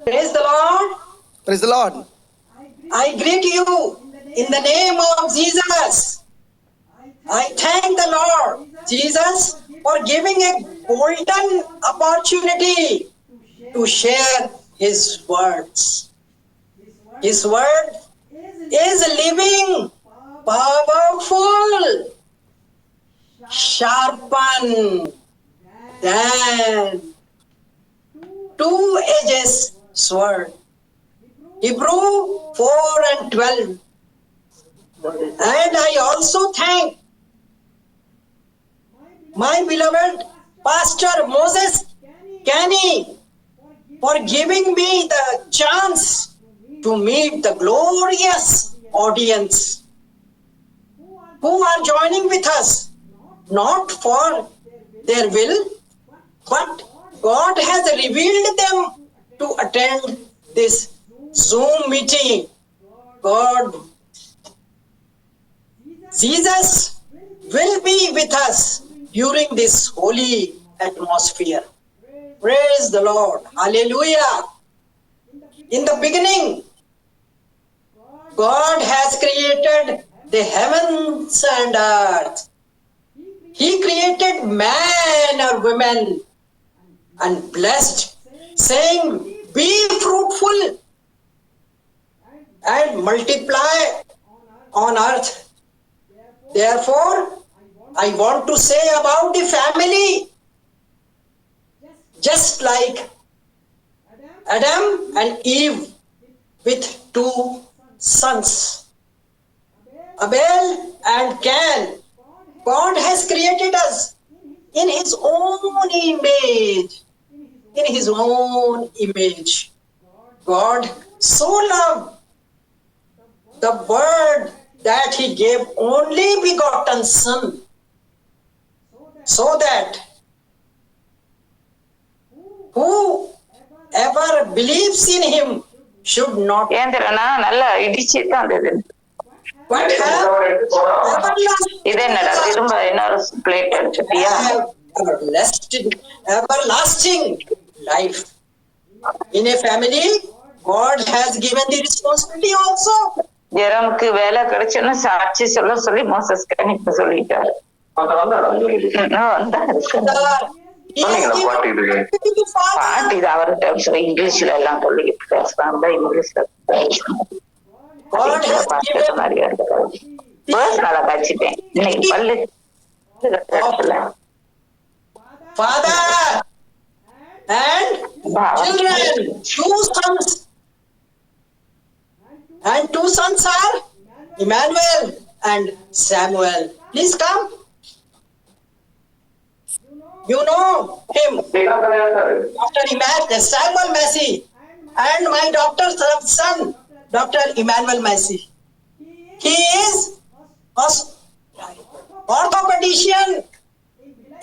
Praise the Lord. Praise the Lord. I greet you in the name of Jesus. I thank the Lord Jesus for giving a golden opportunity to share His words. His word is living, powerful, sharpened than two-edged sword. Hebrew 4:12. And I also thank my beloved Pastor Moses Kenny for giving me the chance to meet the glorious audience who are joining with us, not for their will, but God has revealed them to attend this Zoom meeting. God, Jesus will be with us during this holy atmosphere. Praise the Lord. Hallelujah. In the beginning, God has created the heavens and earth. He created man or woman and blessed, saying, "Be fruitful and multiply on earth." Therefore, I want to say about the family, just like Adam and Eve with two sons, Abel and Cain. God has created us in His own image. In His own image. God so loved the world that He gave only begotten Son, so that whoever believes in Him should not but have everlasting life. In a family, God has given the responsibility also. ஜெரமுக்கு வேலை கிடைச்சுன்னு சாட்சி சொல்லி Moses இப்ப சொல்லிட்டாரு. பாட்டு இது அவர்கிட்ட இங்கிலீஷ்ல எல்லாம் சொல்லிக்கிட்டு பேசுறாங்க. இங்கிலீஷ்ல நிறைய நல்லா கழிச்சிட்டேன் இன்னைக்கு பல்லு. Father and children, two sons are Emmanuel and Samuel. Please come. You know him, Dr. Samuel Massey, and my doctor's son, Dr. Emmanuel Massey. He is orthopedician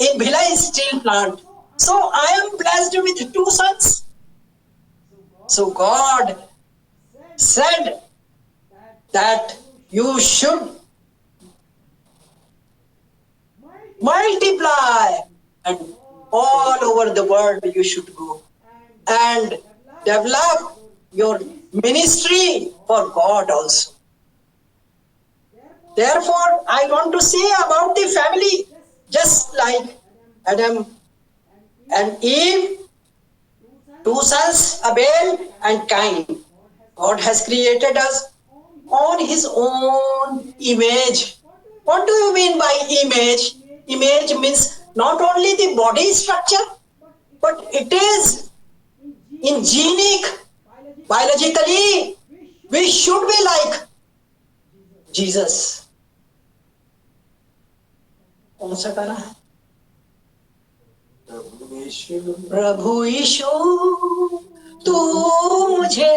in Bhilai Steel Plant. So I am blessed with two sons. So God said that you should multiply and all over the world you should go and develop your ministry for God also. Therefore, I want to say about the family, just like Adam and Eve, two sons, Abel and Cain. God has created us on His own image. What do you mean by image? Image means not only the body structure, but it is in genic, biologically, we should be like Jesus. कौन सा गाना है? प्रभु यीशु तू मुझे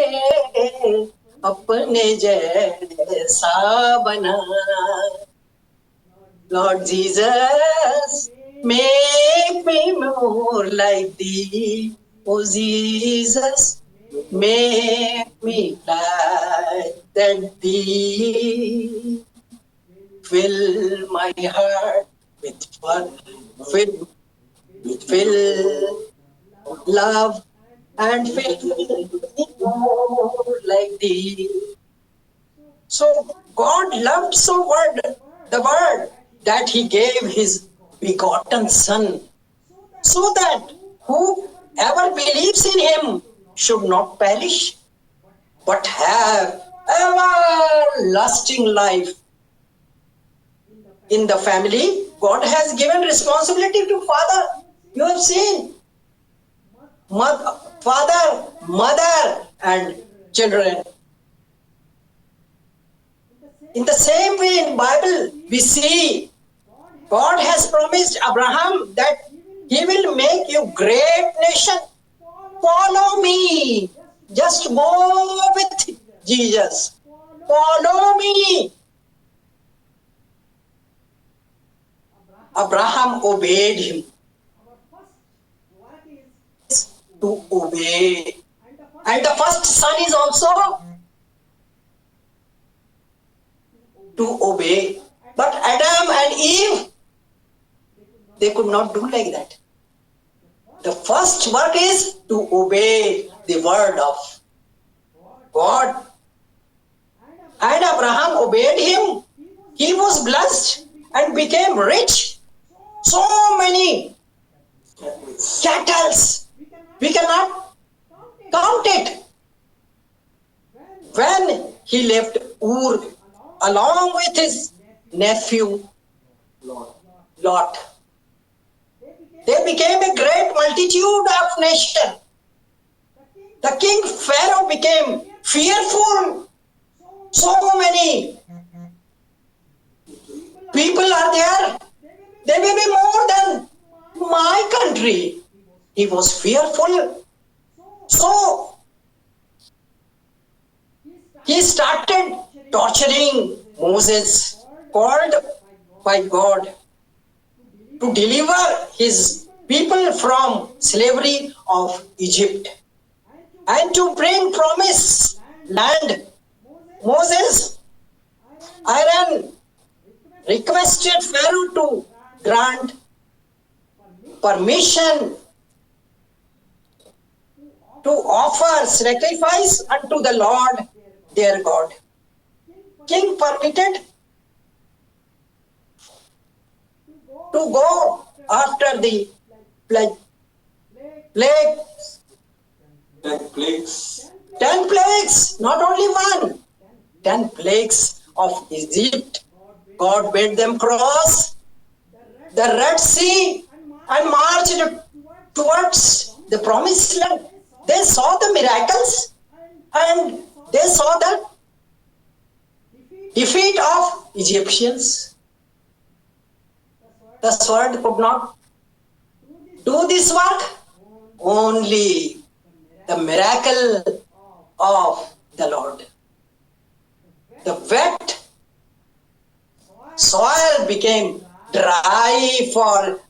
अपने जैसा बना. Lord Jesus, make me more like Thee. Oh Jesus, make me like that Thee. Fill my heart with love and filled with more like thee. So God loved the world that he gave his begotten Son, so that whoever believes in him should not perish, but have everlasting life. In the family, God has given responsibility to father. You have seen father, mother, and children. In the same way, in Bible, we see God has promised Abraham that he will make you great nation. Follow me. Just go with Jesus. Follow me. Abraham obeyed him. To obey. And the first son is also to obey. But Adam and Eve, they could not do like that. The first work is to obey the word of God. And Abraham obeyed him. He was blessed and became rich. So many cattle. We cannot count it. When he left Ur along with his nephew Lot, they became a great multitude of nation. The king Pharaoh became fearful. So many people are there. They may be more than my country. He was fearful. So he started torturing Moses, called by God to deliver his people from slavery of Egypt and to bring promised land. Moses, Aaron requested Pharaoh to grant permission to offer sacrifice unto the Lord their God. King permitted to go after the plague. 10 plagues, not only one. 10 plagues of Egypt. God made them cross the Red Sea and marched towards the promised land. They saw the miracles and they saw the defeat of Egyptians. The sword could not do this work. Only the miracle of the Lord. The wet soil became dry for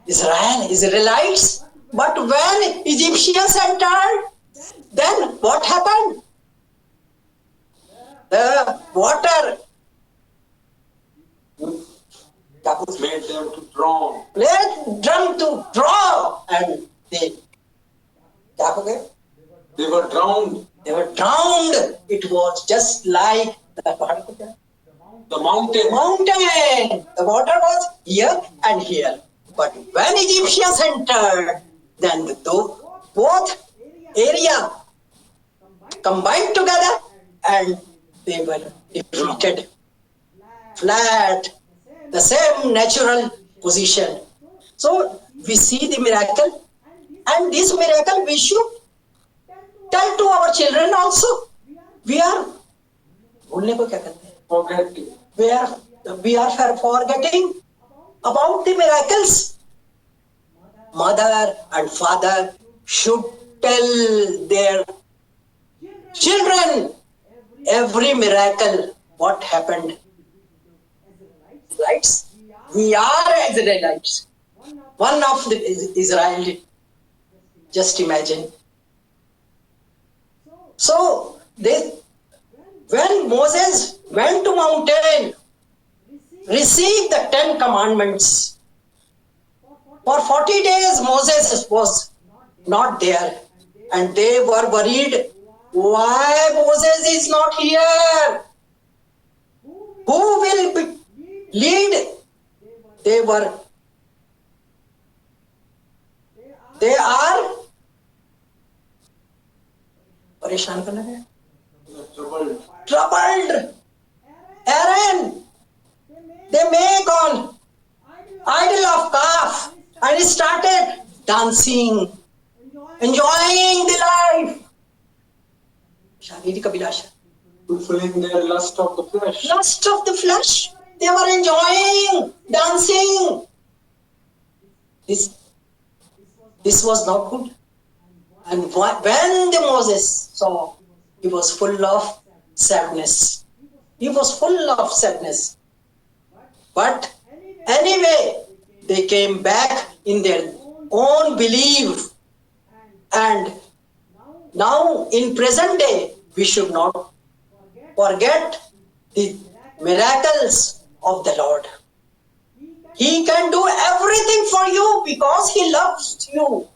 Israelites. But when Egyptians entered, then what happened? The water made them to drown. Made them to drown, and they were drowned. They were drowned. It was just like the mountain. The water was here and here. But when Egyptians entered, then both area combined together and they were defeated. Flat, the same natural position. So we see the miracle, and this miracle we should tell to our children also. We are Forgetting. we are forgetting about the miracles. Mother and father should tell their children every miracle what happened. Israelites. We are Israelites. One of the Israel. Just imagine. So when Moses went to mountain, received the 10 commandments. For 40 days Moses was not there, and they were worried. Why Moses is not here? Who will lead? They are परेशान करना है, troubled. Aaron, they make on idol of calf and started dancing, enjoying the life. शारीरिक अभिलाषा, fulfilling their lust of the flesh. lust of the flesh. They were enjoying, dancing. This was not good. And when the Moses saw, he was full of sadness. He was full of sadness. But anyway, they came back in their own belief. And now in present day, we should not forget the miracles of the Lord. He can do everything for you because He loves you.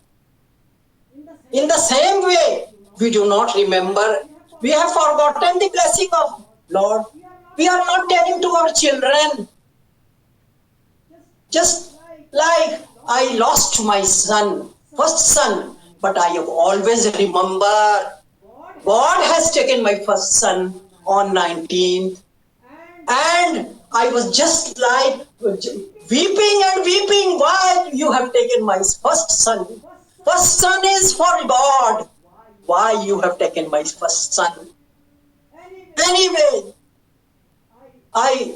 In the same way, we do not remember. We have forgotten the blessing of Lord. We are not telling to our children. Just like I lost my son, first son, but I have always remember God has taken my first son on 19th, and I was just like weeping and weeping. Why you have taken my first son? First son is for God. Why you have taken my first son? Anyway, I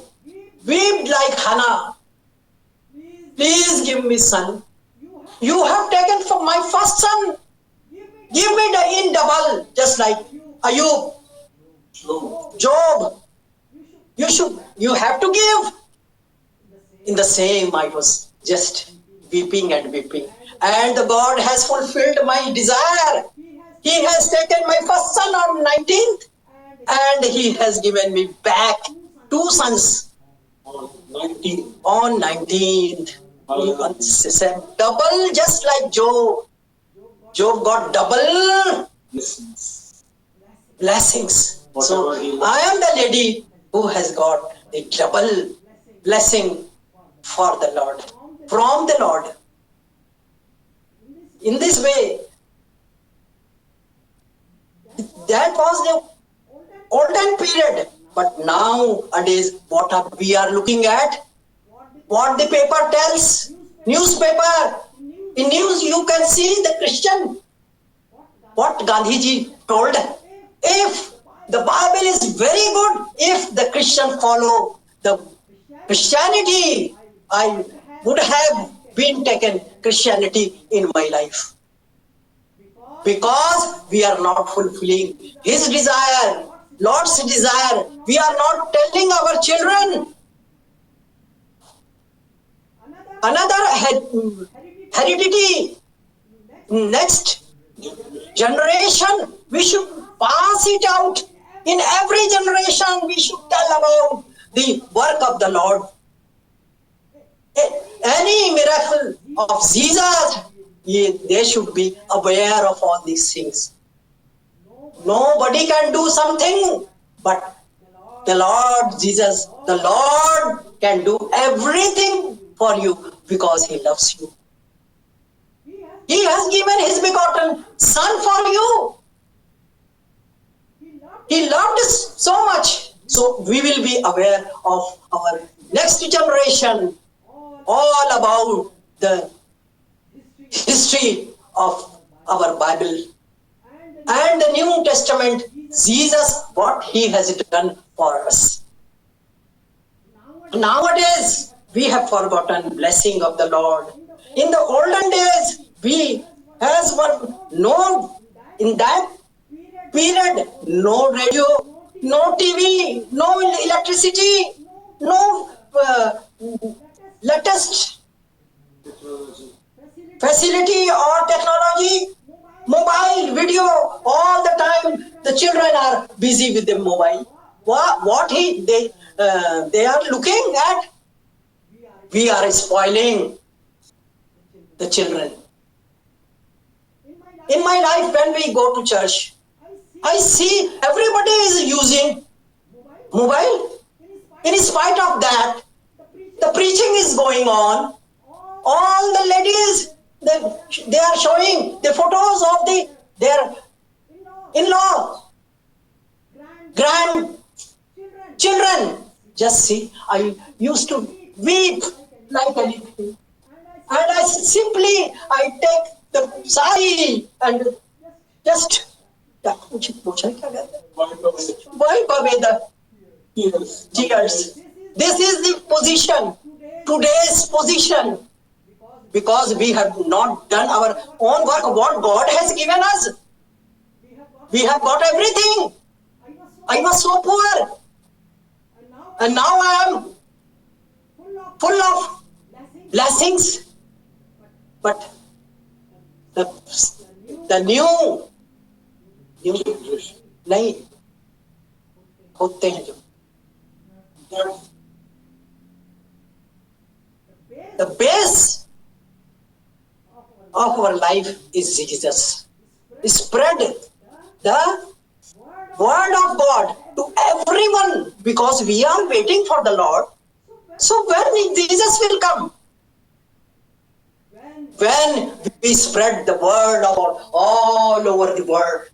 wept like Hannah. Please give me son. You have taken from my first son. Give me in double, just like Ayub, Job. You have to give. In the same, I was just weeping and weeping. And God has fulfilled my desire. He has taken my first son on 19th, and He has given me back two sons On 19th. on 19th. Double, just like Job. Job got double blessings. So I am the lady who has got the double blessing for the Lord, from the Lord. In this way, that was the olden period. But nowadays, what we are looking at, what the paper tells, newspaper. In news, you can see the Christian. What Gandhiji told. If the Bible is very good, if the Christian follow the Christianity, I would have been taken Christianity in my life. Because we are not fulfilling His desire, Lord's desire. We are not telling our children. Another heredity, next generation, we should pass it out. In every generation, we should tell about the work of the Lord. Any miracle of Jesus, they should be aware of all these things. Nobody can do something, but the Lord Jesus, the Lord can do everything for you because He loves you. He has given His begotten Son for you. He loved us so much. So we will be aware of our next generation, all about the history of our Bible and the New Testament, Jesus, what He has done for us. Nowadays, we have forgotten blessing of the Lord. In the olden days, we as were known in that period, no radio, no TV, no electricity, no latest facility or technology, mobile, video, all the time the children are busy with the mobile. What they are looking at, we are spoiling the children. In my life, when we go to church, I see everybody is using mobile. In spite of that, the preaching is going on. All the ladies, they are showing the photos of their in-law, grandchildren. Just see, I used to weep like anything. And I take the sari and just wipe away the tears. This is the position, today's position, because we have not done our own work, what God has given us. We have got everything. I was so poor, and now I am full of blessings. But the new नहीं होते हैं जो the base of our life is Jesus. Spread the word of God to everyone, because we are waiting for the Lord. So when Jesus will come? When we spread the word of God all over the world.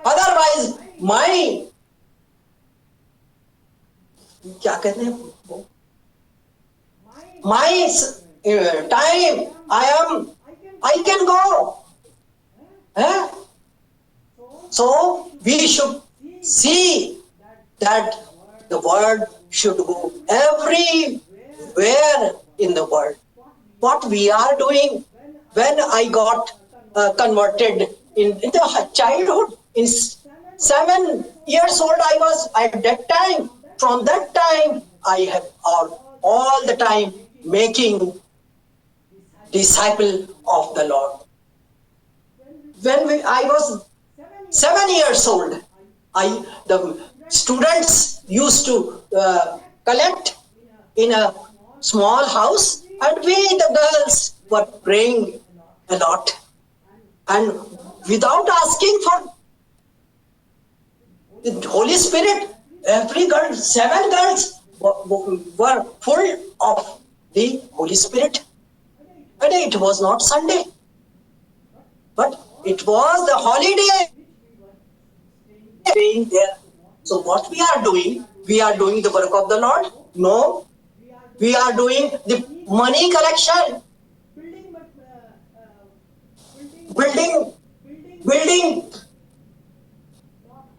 Otherwise, my time, I can go. So we should see that the word should go everywhere in the world. What we are doing, when I got converted in the childhood, in 7 years old I was at that time. From that time, I have all the time making disciple of the Lord. When I was 7 years old, the students used to collect in a small house, and we, the girls, were praying a lot. And without asking for the Holy Spirit, every girl, 7 girls were full of the Holy Spirit. And it was not Sunday, but it was the holiday being there. So what we are doing? We are doing the work of the Lord? No. We are doing the money collection. Building.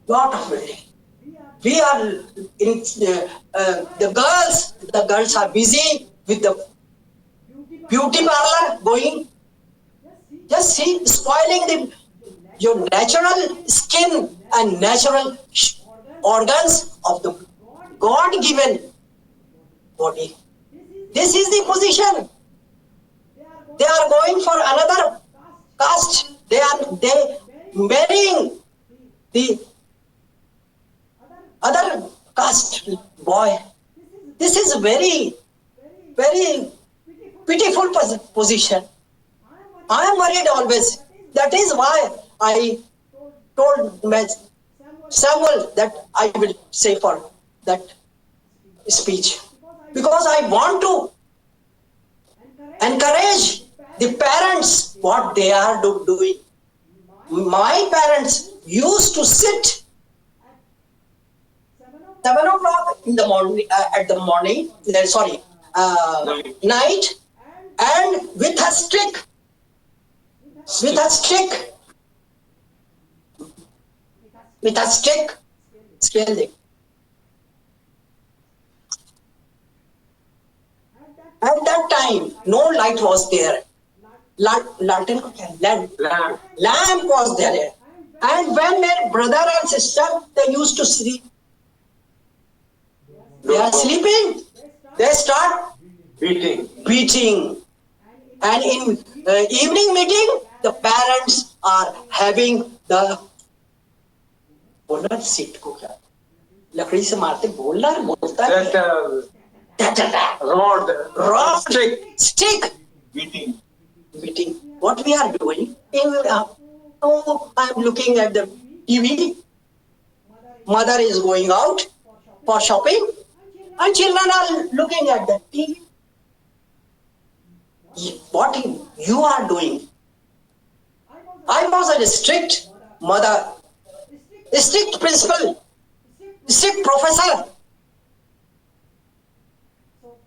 Lot of building. We are in the girls are busy with the beauty parlor going. Just see, spoiling your natural skin and natural organs of the God-given body. This is the position. They are going for another caste. They marrying the other caste boy. This is very, very pitiful position. I am worried always. That is why I told Samuel that I will say for that speech. Because I want to encourage the parents what they are doing. My parents used to sit 7 o'clock in the morning, night, and with a stick, scaling. At that time, no light was there. Lamp was there. And when their brother and sister, they used to sleep. They are sleeping. They start beating. And in evening meeting, the parents are having the बोलना seat को क्या लकड़ी से मारते बोलता है rod stick beating what we are doing. Oh, I'm looking at the TV. Mother is going out for shopping, and children are looking at the TV. What you are doing? I was a strict mother, strict principal, strict professor.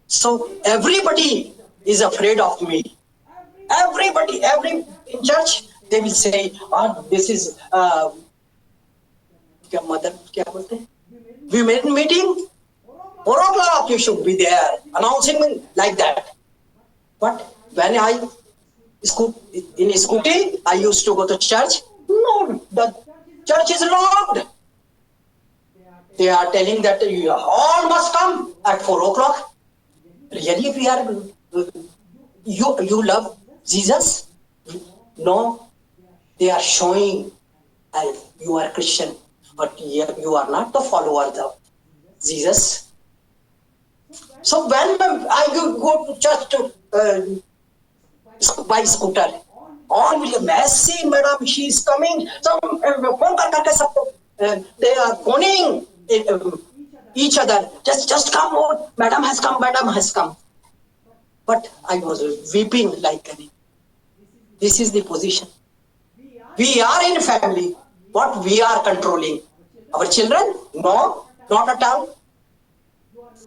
So everybody is afraid of me. Everybody, every in church, they will say, "Oh, this is क्या mother क्या बोलते हैं? Women meeting. 4 o'clock you should be there, announcing like that." But when I in scooty, I used to go to church. No, the church is locked. They are telling that you all must come at 4 o'clock. Really, we are you love Jesus? No, they are showing you are Christian, but you are not the followers of Jesus. So when I go to church to by scooter, all will messy, madam, she is coming. So phone करके सबको they are phoning each other. Just come, oh, madam has come, madam has come. But I was weeping like anything. This is the position. We are in family. What we are controlling? Our children? No, not at all.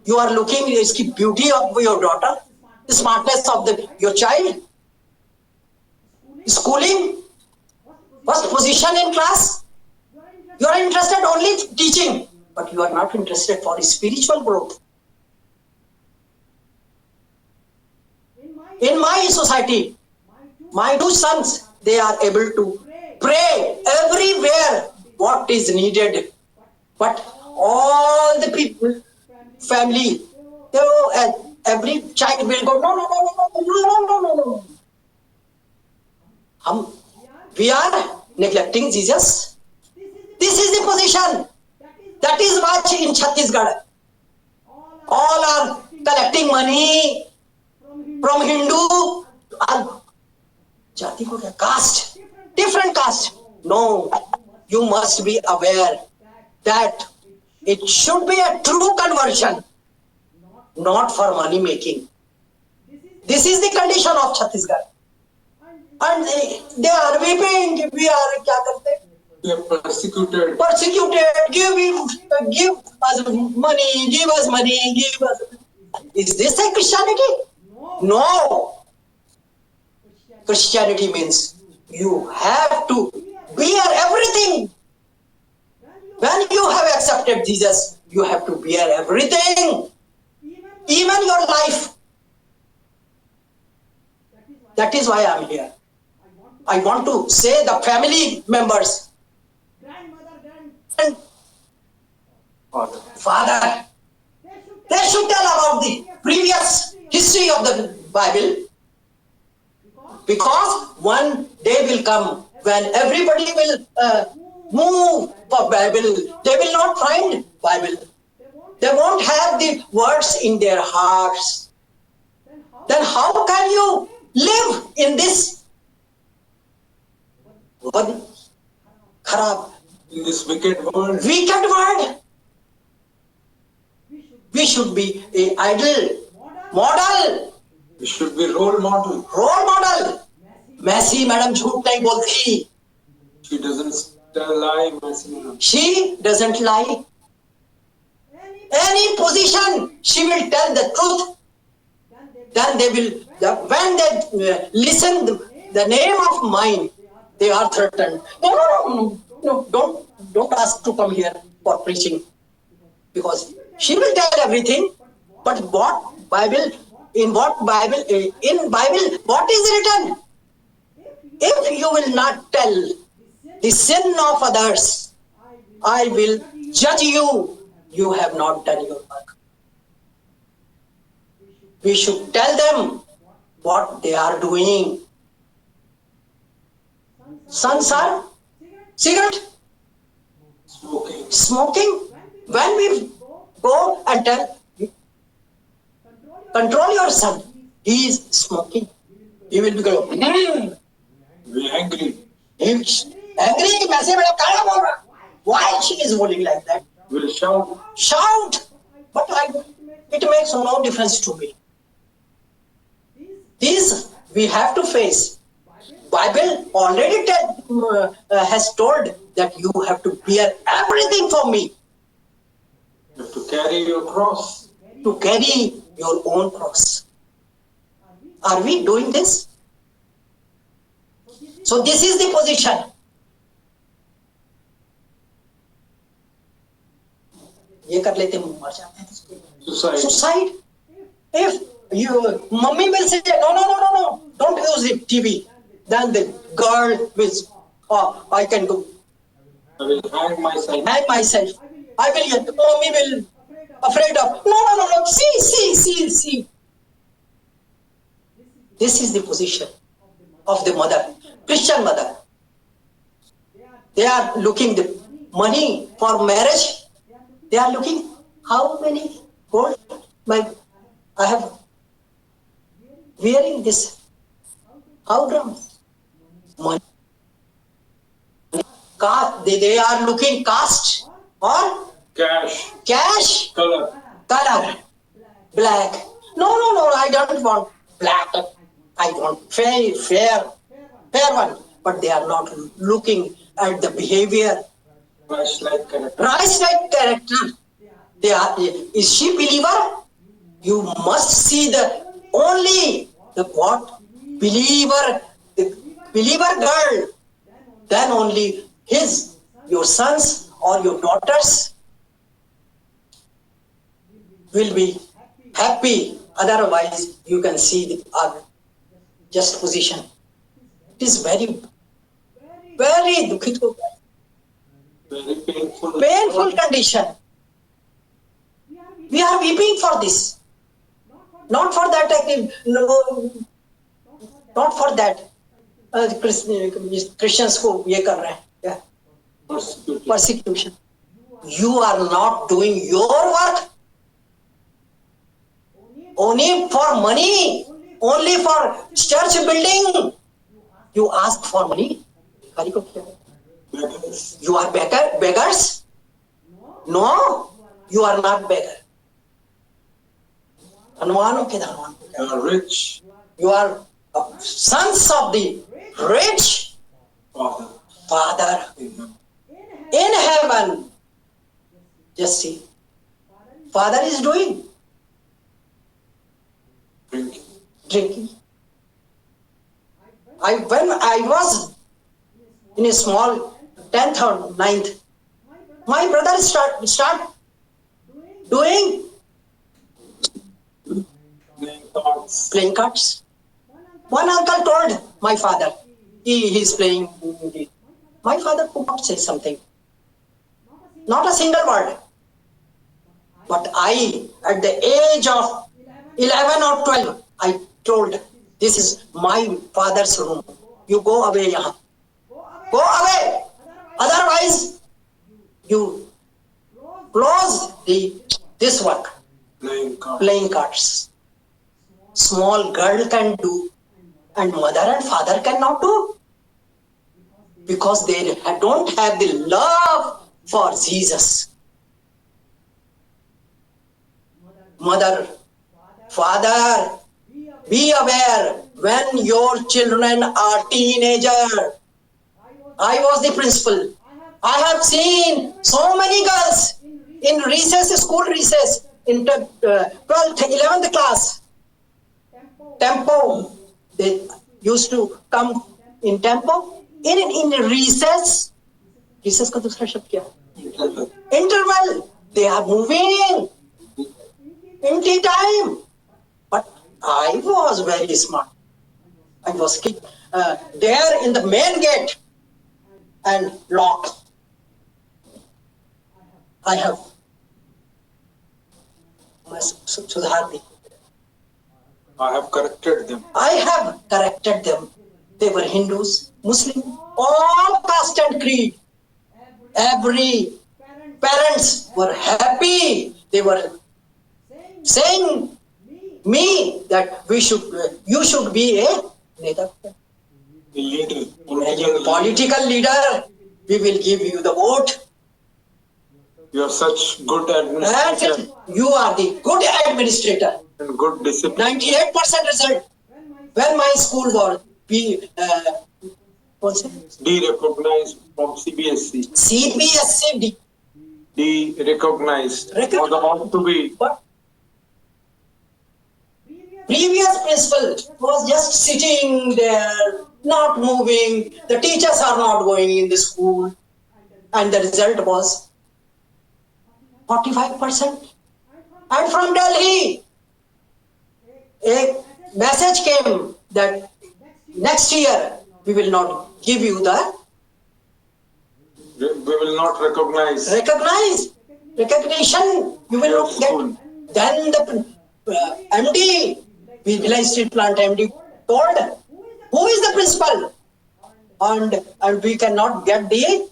You are looking at the beauty of your daughter, the smartness of your child, schooling, first position in class. You are interested only in teaching, but you are not interested for spiritual growth. In my society, my 2 sons, they are able to pray everywhere what is needed. But all the people, family, every child will go, no. We are neglecting Jesus. This is the position. That is what in Chhattisgarh. All are collecting money from Hindu jati ko kya? Caste, different caste. No, you must be aware that it should be a true conversion, not for money making. This is the condition of Chhattisgarh. And they are weeping. We are kya karte? We are persecuted. Give us money, give us money, give us. Is this a Christianity? No. Christianity means you have to bear everything. When you have accepted Jesus, you have to bear everything, even your life. That is why I am here. I want to say the family members, father, they should tell about the previous history of the Bible, because one day will come when everybody will move for Bible. They will not find Bible. They won't have the words in their hearts. Then how can you live in this kharab, In this wicked world, we should be an idol, model. we should be role model. Messi madam झूठ नहीं बोलती. She doesn't tell lie, Messi. She doesn't lie. Any position, she will tell the truth. Then they will, when they listen the name of mine, they are threatened. No, don't ask to come here for preaching, because she will tell everything. But in Bible, what is written? If you will not tell the sin of others, I will judge you. You have not done your work. We should tell them what they are doing. Sons are cigarette, smoking. When we go and tell, control your son, he is smoking. He will be going, Be angry. He's angry कि मैं से बड़ा काला बोल रहा. Why she is holding like that? Will shout. Shout, but it makes no difference to me. These we have to face. Bible already has told that you have to bear everything for me, You have to carry your cross. to carry your own cross. Are we doing this? So this is the position. ये कर लेते मर जाते हैं. Suicide. Suicide. If you mummy will say no, don't use the TV, then the girl will, oh, I can go I will hang myself. hang myself. I will. Mommy will afraid of. No. See. This is the position of the mother, Christian mother. They are looking the money for marriage. They are looking how many gold I have wearing this. How drums? Money. They are looking caste or Cash. cash Color. color. Black. No, I don't want black. I want fair one. But they are not looking at the behavior. Christ-like character. Christ-like character. They are. Is she believer? You must see only the what believer, the believer girl. Then only your sons or your daughters will be happy. Otherwise, you can see the just position. It is very dukhit. Very painful. Painful condition. We are weeping for this. Not for that. No, not for that. Christians को ये कर रहे हैं क्या? Persecution. You are not doing your work. Only for money. Only for church building. You ask for money. You are beggars? No, you are not beggar. You are rich. You are sons of the rich Father in heaven. Just see. Father is doing drinking. When I was in a small 10th or 9th, my brother start doing playing cards. One uncle told my father, he is playing. My father could not say something. Not a single word. But I, at the age of 11 or 12, I told, this is my father's room. You go away, yahan. Go away. Otherwise, you close this work. Playing cards. Small girl can do, and mother and father cannot do, because they don't have the love for Jesus. Mother, father, be aware when your children are teenager. I was the principal. I have seen so many girls in recess, school recess, in 12th, 11th class. Tempo. They used to come in tempo. In recess. Recess का दूसरा शब्द क्या? Interval. They are moving. In tea time. But I was very smart. I was there in the main gate and locked. I have सुधार दी. I have corrected them. I have corrected them. They were Hindus, Muslim, all caste and creed. Every parents were happy. They were saying me that you should be a Neta. leader, Political leader, we will give you the vote. You are such good That's administrator it. You are the good administrator. and good discipline. 98% result. When my school was De-recognized from CBSE. CBSE, De-recognized. Was about to be. but previous principal was just sitting there, not moving. The teachers are not going in the school, and the result was 45%. And from Delhi, a message came that next year we will not give you the We will not recognize. recognition. You will not get. Then the MD, Village Street Plant MD, told, who is the principal? And we cannot get the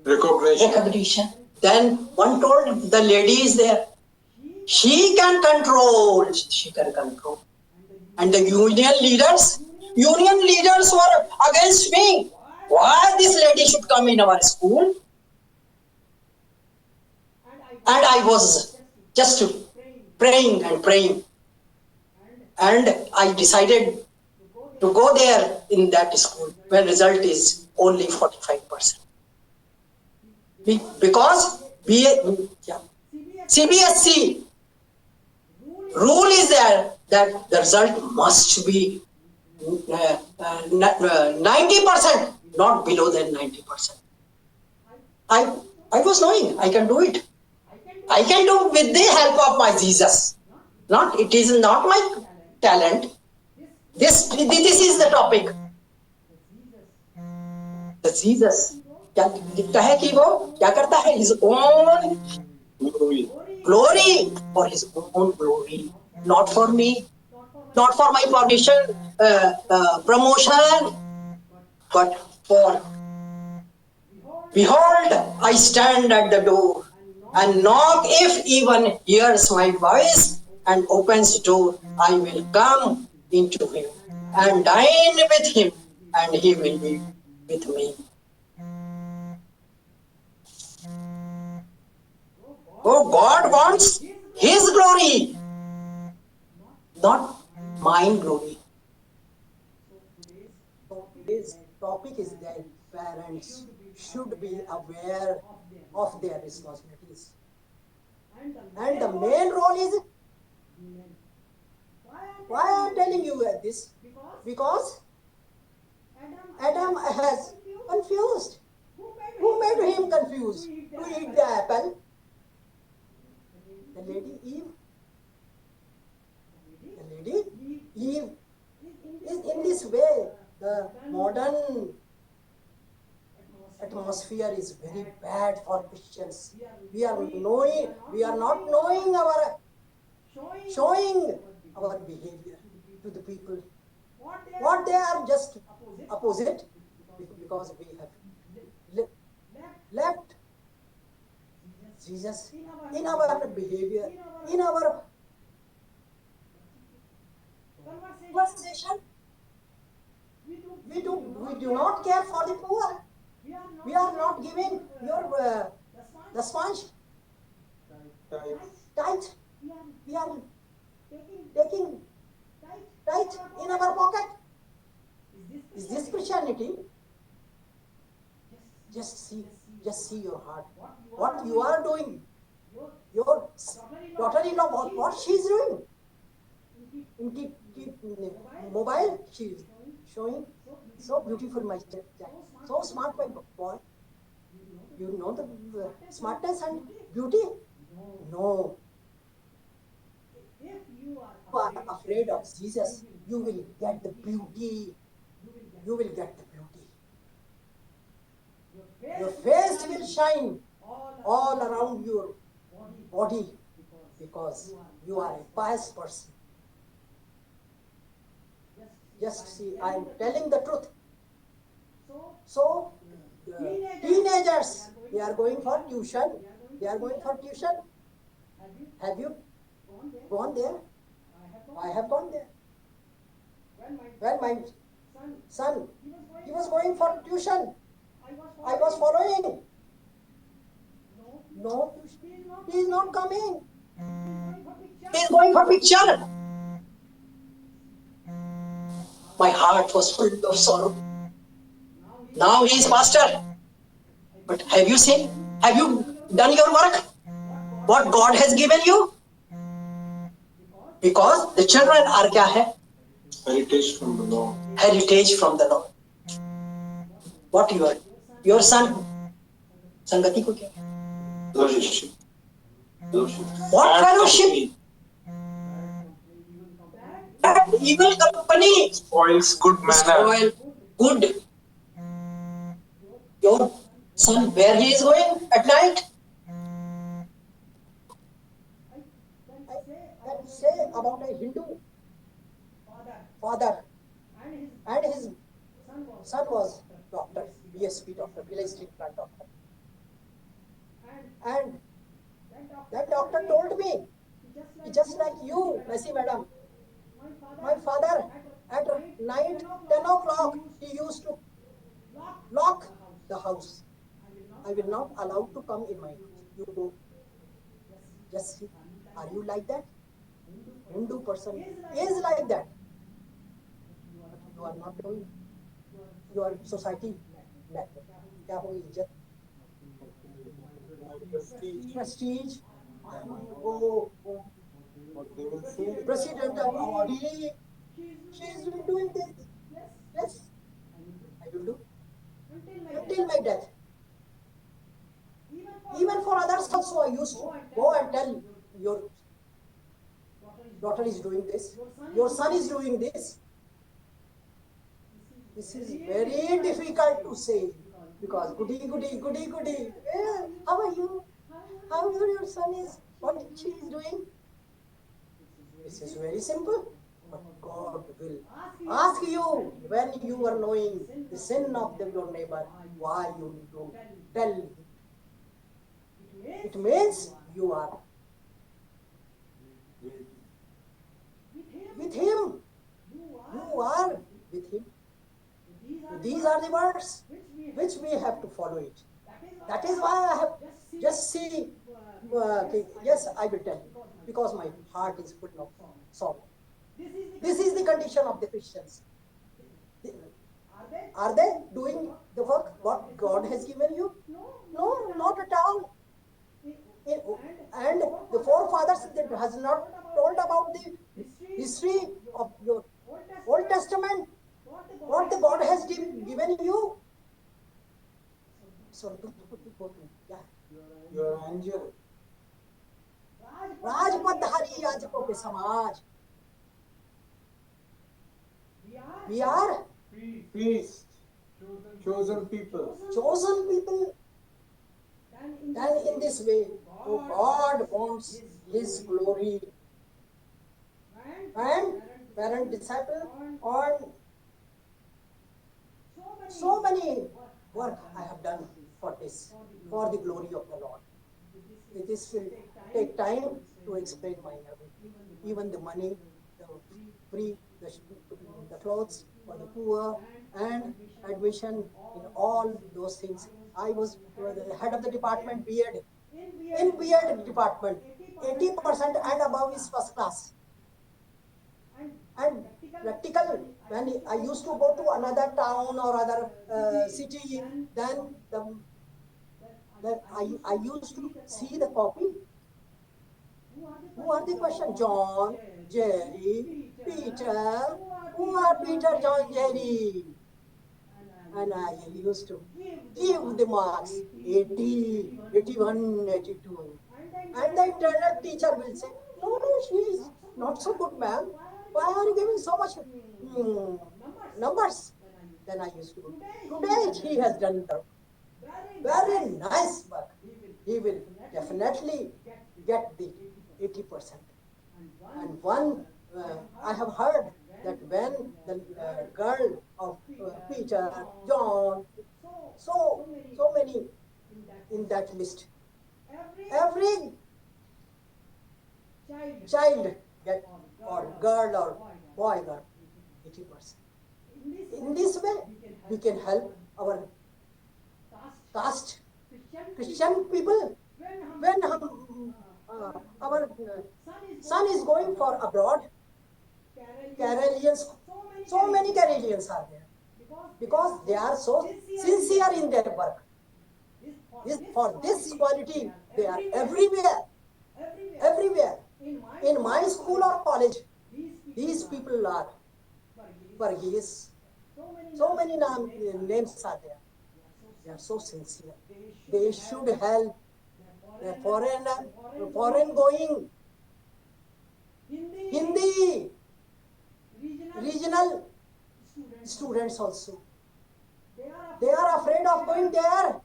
recognition. Then one told the lady is there. She can control. And the union leaders were against me. Why this lady should come in our school? And I was just praying. And I decided to go there in that school where result is only 45%. Because CBSE rule is there that the result must be 90%, not below than 90%. I was knowing I can do it. I can do with the help of my Jesus. It is not my talent. This is the topic. The Jesus क्या दिखता है कि वो क्या करता है? His own glory, for his own glory, not for me, not for my promotion, but for. Behold, I stand at the door and knock. If even hears my voice and opens the door, I will come into him and dine with him, and he will be with me. Oh, God wants his glory, not mine glory. So today's topic is that parents should be aware of their responsibilities. And the main role is, why I am telling you this? Because Adam has confused. Who made him confused to eat the apple? The lady Eve. Eve is in this way. The modern atmosphere is very bad for Christians. We are not knowing showing our behavior to the people. What they are just opposite, because we have left Jesus in our behavior, in our conversation. We do not care for the poor. We are not giving your the sponge tithe. We are taking tithe in our pocket. Is this Christianity? Just see your heart. What you are doing. Your daughter-in-law, what she is doing. In mobile, she is showing so beautiful, my child. So smart, my boy. You know the smartness and beauty? No. If you are afraid of Jesus, you will get the beauty. You will get the beauty. Your face will shine all around your body because you are a pious person. Just see, I am telling the truth. So, teenagers, they are going for tuition. Have you gone there? I have gone there. when my son, he was going for tuition, I was following. No, he is not coming. He is going for picture. My heart was full of sorrow. Now he is pastor. But have you seen? Have you done your work? What God has given you? Because the children are kya hai? Heritage from the Lord. Heritage from the Lord. What your son? Sangati ko kya? Fellowship. What fellowship? That evil company Spoils good manner. spoil good. Your son, where he is going at night? I can say about a Hindu father, and his son was doctor, BSP doctor, village treatment doctor. And that doctor told me, just like you, Messi madam, my father at night 10 o'clock, he used to lock the house. I will not allow to come in my house. You go. Just see. Are you like that? Hindu person is like that. But you are not doing. Your society lack. क्या होगी इज्जत? Prestige. Oh, What they will say. president of our league. She is doing this. Yes, I will do until my death. Even for others also, I used to go and tell your daughter is doing this, your son is doing this. This is very difficult to say because goody. Eh, how are you? How your son is? What she is doing? This is very simple. But God will ask you when you are knowing the sin of your neighbor, why you don't tell him. It means you are with him. You are with him. These are the words which we have to follow it. That is why I have just see. Yes, I will tell you because my heart is full of sorrow. This is the condition of the Christians. Are they doing the work what God has given you? No, not at all. And the forefathers that has not told about the history of your Old Testament, what the God has given you. Your angel. राजपथधारी याजकों के समाज. We are Priest. Chosen people. chosen people. And in this way, so God wants His glory. And parent disciple on so many work I have done for this, for the glory of the Lord. This will take time to explain my everything. Even the money, the free, the clothes for the poor, and admission in all those things. I was the head of the department, B.Ed. In B.Ed department, 80% and above is first class. And practical, when I used to go to another town or other city, then I used to see the copy. Who are the question? John, Jerry, Peter. Who are Peter, John, Jerry? And I used to give the marks 80, 81, 82. And the internal teacher will say, no, she is not so good, ma'am. Why are you giving so much numbers? Then I used to go. Today he has done the very nice work. He will definitely get the 80%. And one, I have heard that when the girl of Peter, John, so many in that list, every child get or girl or boy girl, 80%. In this way, we can help our caste Christian people. When our son is going for abroad, Karelians, so many Karelians are there because they are so sincere in their work. For this quality, they are everywhere. In my school or college, these people are Varghese. So many names are there. They are so sincere. They should help the foreign going Hindi regional students also. They are afraid of going there,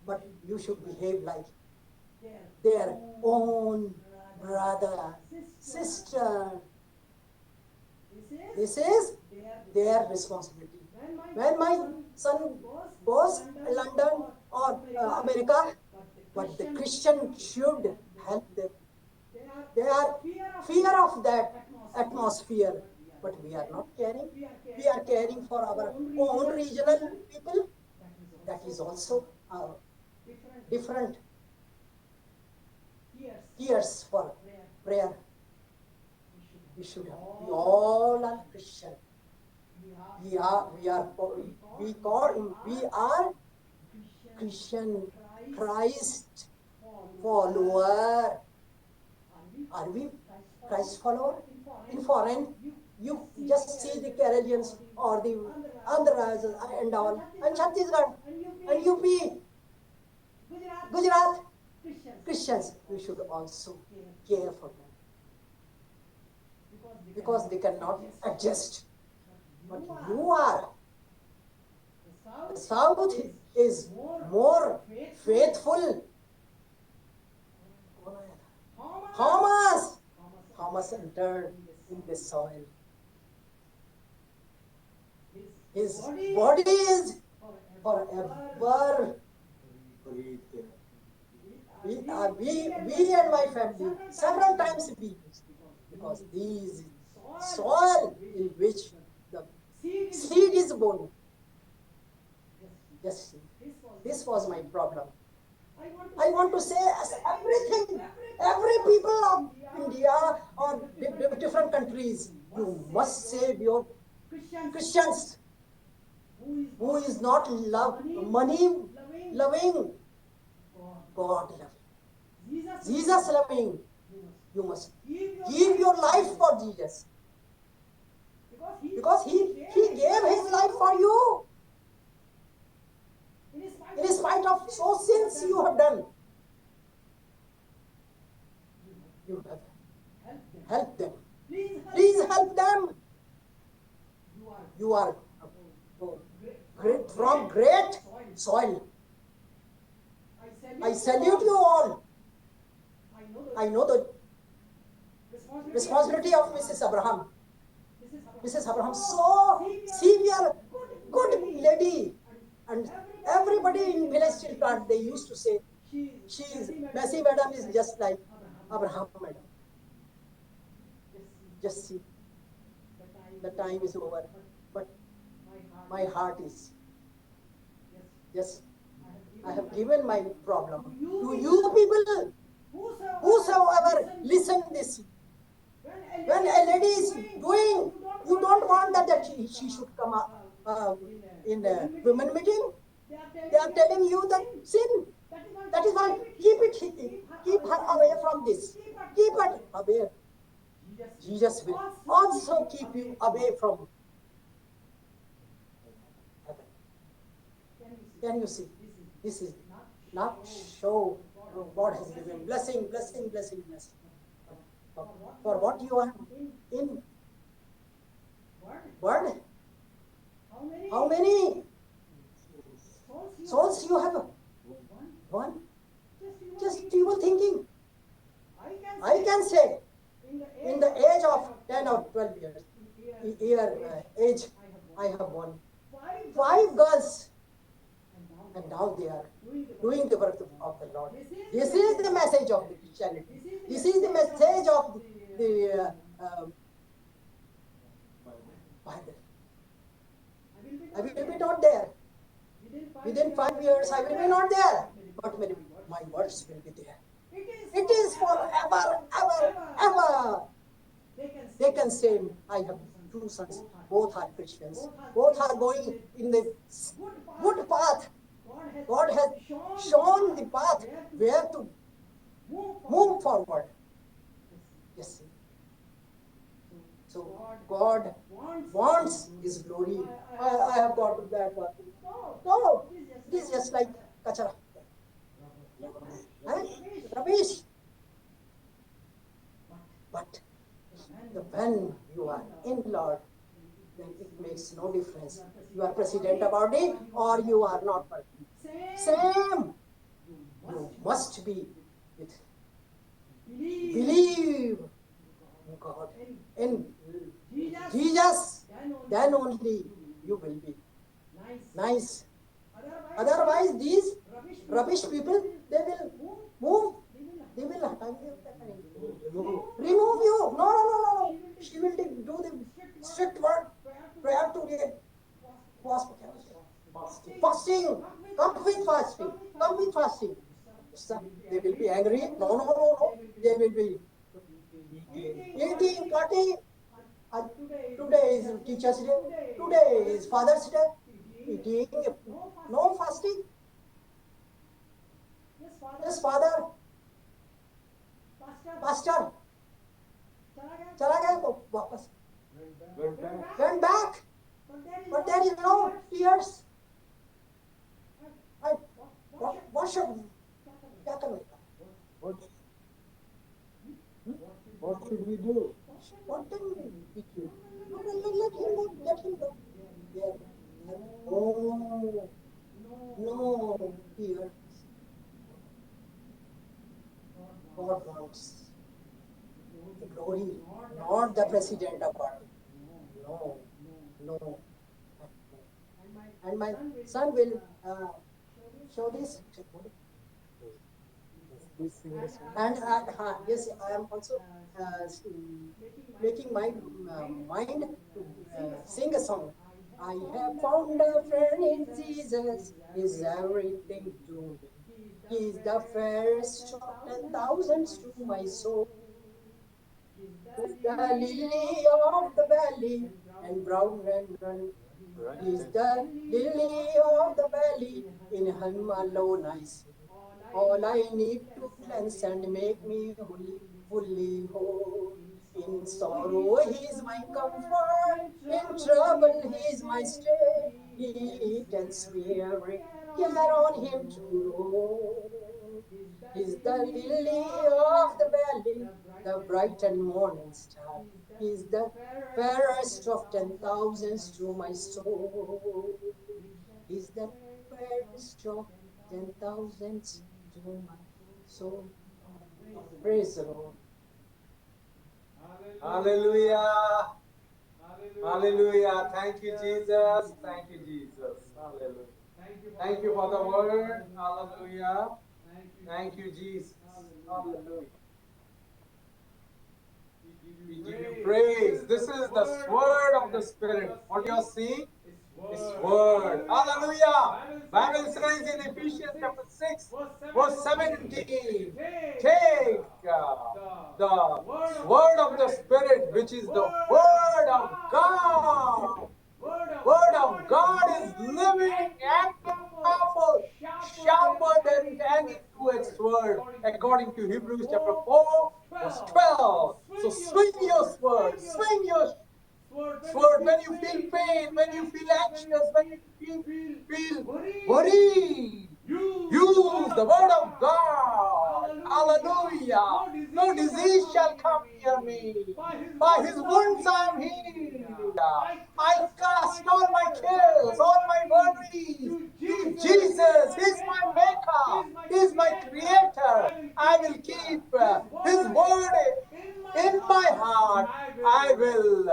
but you should behave like their own brother, sister. This is their responsibility. When my son goes to London or America, but the Christian should help them. They are fear of that atmosphere, but we are not caring. We are caring for our own regional people. That is also different years for prayer. We should have. We all are Christian. We are Christian Christ follower. Are we Christ follower? In foreign, you just see the Keralians or the Andhras and all, and Chhattisgarh and UP, Gujarat, Christians. We should also care for them because they cannot adjust. But you are. The South is more faithful. Thomas entered in the soil. His body is forever. We and my family several times we used, because these soil in which the seed is born. Yes, this was my problem. I want to say, as everything, every people of India or different countries, you must save your Christians who is not money loving, God loving, Jesus loving. You must give your life for Jesus, because he gave his life for you. In spite of so sins you have done, you have helped them. Please help them. You are from great soil. I salute you all. I know the responsibility of Mrs. Abraham. Mrs. Abraham, so severe, good lady, and everybody in village Chilkat, they used to say, Messi madam is just like Abraham madam. Just see, the time is over, but my heart is. Yes, I have given my problem to you people. Whosoever listen this, when a lady is doing, you don't want that she should come up in a women meeting. They are telling you that sin. That is why keep her away from this. Keep her away. Jesus will also keep you away from heaven. Can you see? This is not show God has given blessing. For what you are in word? How many souls you have? One. Just you were thinking. I can say, in the age of 10 or 12 years, age, I have won 5 girls, and now they are doing the work of the Lord. This is the message of the Christianity. This is the message of the Bible. I will be not there. Within 5 years, I will be not there. But my words will be there. It is forever, ever, ever. They can say, I have two sons. Both are Christians. Both are going in the good path. God has shown the path where to move forward. Yes. So God wants His glory. I have got to that one. No, it is just like kachara. Rubbish. But when you are in Lord, then it makes no difference. You are president about it or you are not. Same. You must be with. Believe in God. In Jesus. Then only you will be nice. Otherwise, these rubbish people, they will move. They will remove you. No. She will do the strict word. Prayer to get fasting. Come with fasting. Come with fasting. They will be angry. No. They will be eating, cutting. Today is Teacher's Day. Today is Father's Day. Eating. No fasting. Yes, Father. Pastor. चला गया तो वापस went back. But there is no tears. What should क्या करना? What should we do? What can we do? Let him go. Oh, no tears. God wants the glory, not the president of party. No. And my son will show this. And yes, I am also making my mind to sing a song. I have found a friend in Jesus, is everything to me. He is the fairest of 10,000s to my soul. The lily of the valley and brown and run. He is the lily of the valley, in Him alone I see. All I need to cleanse and make me fully whole. In sorrow He is my comfort, in trouble He is my stay. He tells me every care on Him to roll. He is the lily of the valley, the bright and morning star. He is the fairest of 10,000s to my soul. He is the fairest of 10,000s to my soul. Praise the Lord. Hallelujah. Hallelujah. Thank you, Jesus. Thank you, Jesus. Hallelujah. Thank you for the word. Hallelujah. Thank you, Jesus. Hallelujah. We give you praise. This is the word of the Spirit. What you are seeing is word. Hallelujah. Bible says in Ephesians chapter 6, verse 17, take the word of the Spirit, which is the word of God. Word of God is living, active, powerful, sharper than any two-edged sword, according to Hebrews chapter 4, verse 12. So swing your sword, swing your sword when you feel pain, when you feel anxious, when you feel worried. Use the word of God. Hallelujah. No disease shall come near me. By His wounds I am healed. I cast all my cares, all my worries to Jesus. He's my maker. He's my creator. I will keep His word in my heart. I will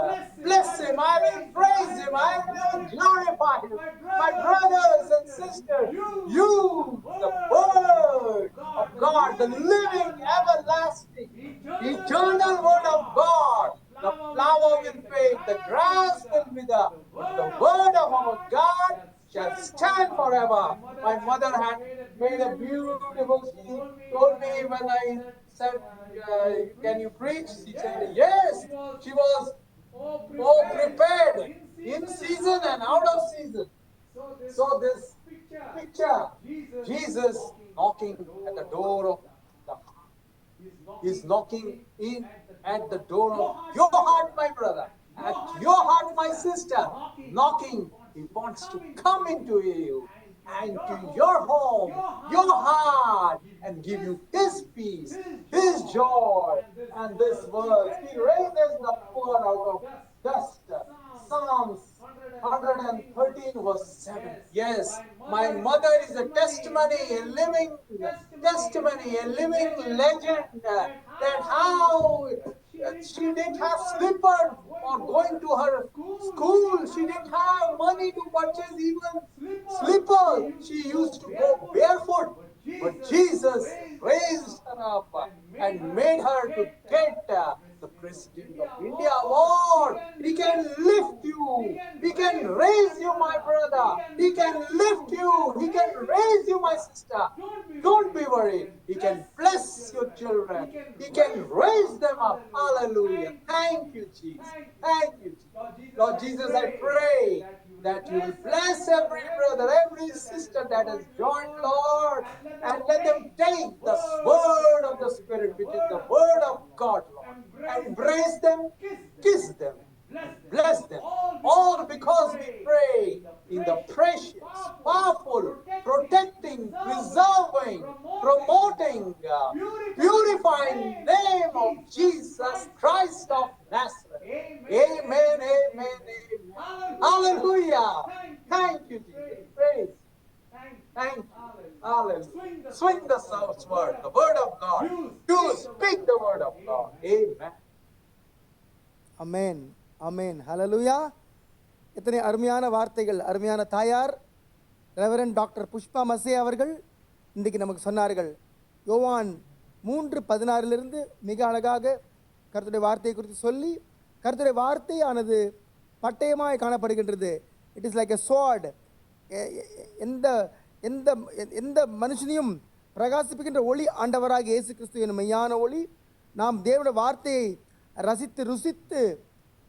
bless Him. I will praise Him. I will glorify Him. My brothers and sisters, use the word of God, the living, everlasting, eternal word of God. The flower will fade, the grass will wither, but the word of our God Baba. My mother had made a beautiful, she told me when I said, can you preach? She said, yes. She was so prepared in season and out of season. So this picture, Jesus knocking at the door of the heart. He's knocking in at the door of your heart, my brother, at your heart, my sister. Knocking, he wants to come into you and to your home, your heart, and give you his peace, his joy, and this verse. He raises the poor out of dust. Psalms 113 verse 7. Yes, my mother is a testimony, a living testimony, a living legend that how she didn't have slippers for going to her school. She didn't have money to purchase even slippers. She used to go barefoot. But Jesus raised her up and made her to get the President of India award. He can lift you. He can raise you, my brother. He can lift you. He can raise you, my sister. Don't be worried. He can bless your children. He can raise them up. Hallelujah. Thank you, Jesus. Thank you, Jesus. Lord Jesus, I pray that you will bless every brother, every sister that has joined, Lord, and let them take the word of the Spirit, which is the word of God, Lord. Embrace them, kiss them, bless them. All because we pray in the precious, powerful, protecting, preserving, promoting, purifying name of Jesus Christ of Nazareth. Amen, amen, amen. Hallelujah. Thank you, Jesus. Praise. Thank you. Hallelujah. Swing the word, the word of God. You speak the word of God. Amen. அமேன் அமேன் ஹalleluya. எத்தனை அருமையான வார்த்தைகள். அருமையான தாயார் reverend doctor Pushpa மசே அவர்கள் இன்றைக்கு நமக்கு சொன்னார்கள். யோவான் 3:16 மிக அழகாக கர்த்தருடைய வார்த்தையை குறித்து சொல்லி, கர்த்தருடைய வார்த்தையானது பட்டயமாய் காணப்படுகின்றது. It is like a sword. எந்த எந்த எந்த மனுஷனையும் பிரகாசிப்புகின்ற ஒளி ஆண்டவராக இயேசு கிறிஸ்து எனும் மெய்யான ஒளி. நாம் தேவனுடைய வார்த்தையை ரசித்து ருசித்து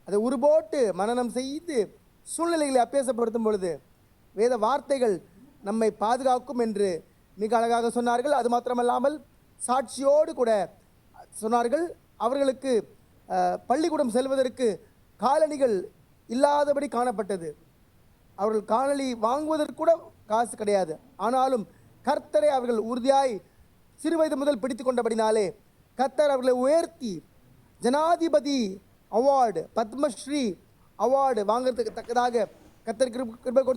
அதை உருபோட்டு மனனம் செய்து சூழ்நிலைகளை அபியாசப்படுத்தும் பொழுது வேத வார்த்தைகள் நம்மை பாதுகாக்கும் என்று மிக அழகாக சொன்னார்கள். அது மாத்திரமல்லாமல் சாட்சியோடு கூட சொன்னார்கள். அவர்களுக்கு பள்ளிக்கூடம் செல்வதற்கு காலணிகள் இல்லாதபடி காணப்பட்டது. அவர்கள் காலணி வாங்குவதற்கு கூட காசு கிடையாது. ஆனாலும் கர்த்தரை அவர்கள் உறுதியாய் சிறுவயது முதல் பிடித்து கொண்டபடினாலே கர்த்தர் அவர்களை உயர்த்தி ஜனாதிபதி அவார்டு, பத்மஸ்ரீ அவார்டு வாங்கிறதுக்கு தக்கதாக கர்த்தர் கிருபை